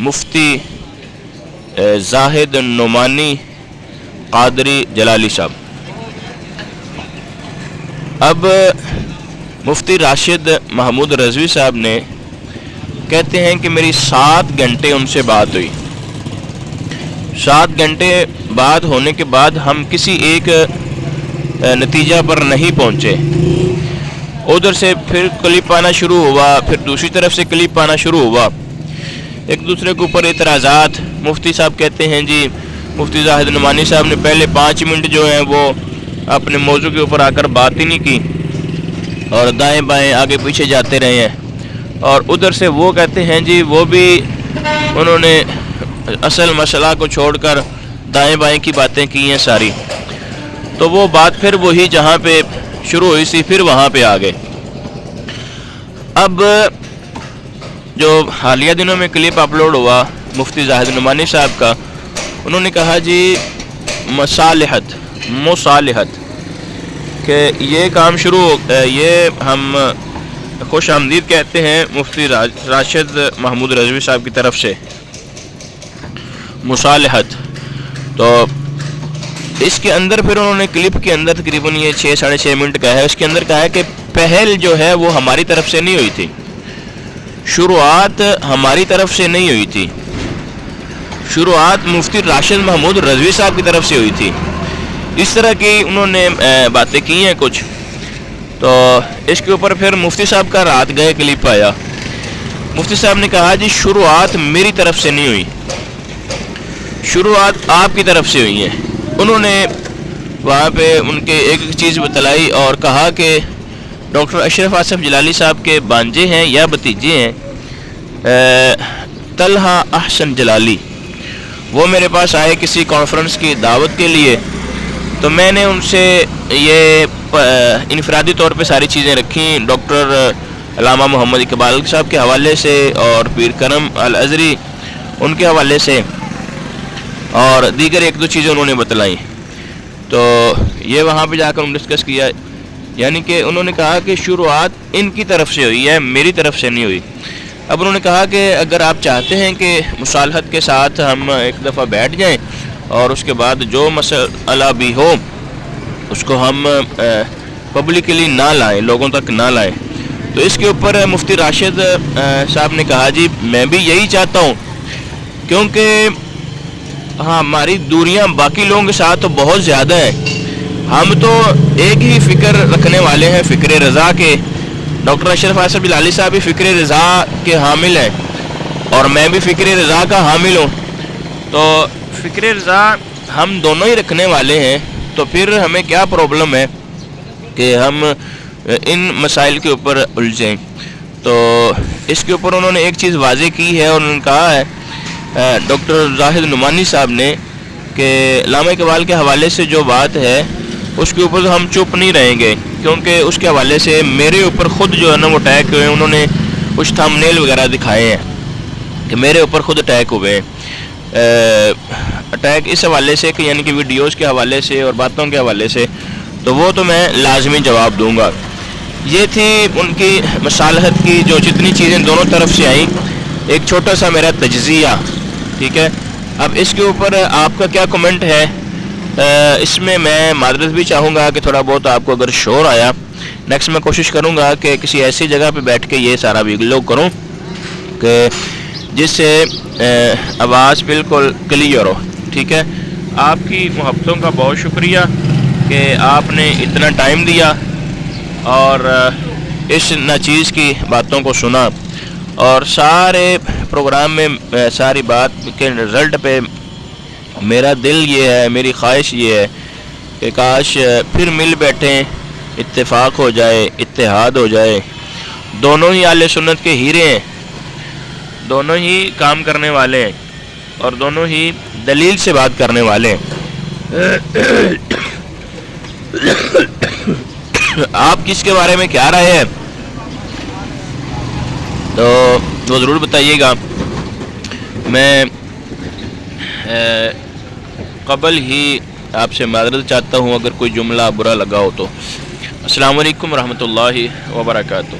مفتی زاہد نعمانی قادری جلالی صاحب. اب مفتی راشد محمود رضوی صاحب نے کہتے ہیں کہ میری 7 گھنٹے ان سے بات ہوئی. 7 گھنٹے بات ہونے کے بعد ہم کسی ایک نتیجہ پر نہیں پہنچے. ادھر سے پھر کلپ آنا شروع ہوا, پھر دوسری طرف سے کلپ آنا شروع ہوا, ایک دوسرے کے اوپر اعتراضات. مفتی صاحب کہتے ہیں جی مفتی زاہد نعمانی صاحب نے پہلے 5 منٹ جو ہیں وہ اپنے موضوع کے اوپر آ کر بات ہی نہیں کی اور دائیں بائیں آگے پیچھے جاتے رہے ہیں, اور ادھر سے وہ کہتے ہیں جی وہ بھی انہوں نے اصل مسئلہ کو چھوڑ کر دائیں بائیں کی باتیں کی ہیں ساری. تو وہ بات پھر وہی جہاں پہ شروع ہوئی تھی پھر وہاں پہ آ گئے. اب جو حالیہ دنوں میں کلپ اپلوڈ ہوا مفتی زاہد نعمانی صاحب کا, انہوں نے کہا جی مصالحت کہ یہ کام شروع یہ ہم خوش آمدید کہتے ہیں مفتی راشد محمود رضوی صاحب کی طرف سے مصالحت. تو اس کے اندر پھر انہوں نے کلپ کے اندر تقریباً یہ 6-6.5 منٹ کا ہے, اس کے اندر کہا ہے کہ پہل جو ہے وہ ہماری طرف سے نہیں ہوئی تھی, شروعات ہماری طرف سے نہیں ہوئی تھی, شروعات مفتی راشد محمود رضوی صاحب کی طرف سے ہوئی تھی. اس طرح کی انہوں نے باتیں کی ہیں کچھ. تو اس کے اوپر پھر مفتی صاحب کا رات گئے کلپ آیا. مفتی صاحب نے کہا جی شروعات میری طرف سے نہیں ہوئی, شروعات آپ کی طرف سے ہوئی ہیں. انہوں نے وہاں پہ ان کے ایک چیز بتلائی اور کہا کہ ڈاکٹر اشرف آصف جلالی صاحب کے بانجے ہیں یا بھتیجے ہیں طلحہ احسن جلالی, وہ میرے پاس آئے کسی کانفرنس کی دعوت کے لیے. تو میں نے ان سے یہ انفرادی طور پہ ساری چیزیں رکھیں, ڈاکٹر علامہ محمد اقبال صاحب کے حوالے سے اور پیر کرم الازری ان کے حوالے سے, اور دیگر 1-2 چیزیں انہوں نے بتلائیں. تو یہ وہاں پہ جا کر ہم ڈسکس کیا, یعنی کہ انہوں نے کہا کہ شروعات ان کی طرف سے ہوئی ہے, میری طرف سے نہیں ہوئی. اب انہوں نے کہا کہ اگر آپ چاہتے ہیں کہ مصالحت کے ساتھ ہم ایک دفعہ بیٹھ جائیں اور اس کے بعد جو مسئلہ بھی ہو اس کو ہم پبلکلی نہ لائیں, لوگوں تک نہ لائیں. تو اس کے اوپر مفتی راشد صاحب نے کہا جی میں بھی یہی چاہتا ہوں, کیونکہ ہاں ہماری دوریاں باقی لوگوں کے ساتھ تو بہت زیادہ ہیں. ہم تو ایک ہی فکر رکھنے والے ہیں, فکر رضا کے. ڈاکٹر اشرف آصف جلالی صاحب بھی فکر رضا کے حامل ہیں اور میں بھی فکر رضا کا حامل ہوں. تو فکر رضا ہم دونوں ہی رکھنے والے ہیں, تو پھر ہمیں کیا پرابلم ہے کہ ہم ان مسائل کے اوپر الجھیں. تو اس کے اوپر انہوں نے ایک چیز واضح کی ہے, اور انہوں نے کہا ہے ڈاکٹر زاہد نعمانی صاحب نے کہ علامہ اقبال کے حوالے سے جو بات ہے اس کے اوپر ہم چپ نہیں رہیں گے, کیونکہ اس کے حوالے سے میرے اوپر خود جو ہے نا وہ اٹیک ہوئے ہیں. انہوں نے کچھ تھمبنیل وغیرہ دکھائے ہیں کہ میرے اوپر خود اٹیک ہوئے ہیں. اٹیک اس حوالے سے کہ یعنی کہ ویڈیوز کے حوالے سے اور باتوں کے حوالے سے, تو وہ تو میں لازمی جواب دوں گا. یہ تھی ان کی مصالحت کی جو جتنی چیزیں دونوں طرف سے آئیں, ایک چھوٹا سا میرا تجزیہ. ٹھیک ہے, اب اس کے اوپر آپ کا کیا کمنٹ ہے؟ اس میں معذرت بھی چاہوں گا کہ تھوڑا بہت آپ کو اگر شور آیا. نیکسٹ میں کوشش کروں گا کہ کسی ایسی جگہ پہ بیٹھ کے یہ سارا ویڈیو کروں کہ جس سے آواز بالکل کلیئر ہو. ٹھیک ہے, آپ کی محبتوں کا بہت شکریہ کہ آپ نے اتنا ٹائم دیا اور اس ناچیز کی باتوں کو سنا, اور سارے پروگرام میں ساری بات کے رزلٹ پہ میرا دل یہ ہے, میری خواہش یہ ہے کہ کاش پھر مل بیٹھیں, اتفاق ہو جائے, اتحاد ہو جائے. دونوں ہی اہل سنت کے ہیرے ہیں, دونوں ہی کام کرنے والے ہیں اور دونوں ہی دلیل سے بات کرنے والے ہیں. آپ کس کے بارے میں کیا رائے ہے تو وہ ضرور بتائیے گا. میں قبل ہی آپ سے معذرت چاہتا ہوں اگر کوئی جملہ برا لگا ہو تو. السلام علیکم ورحمۃ اللہ وبرکاتہ.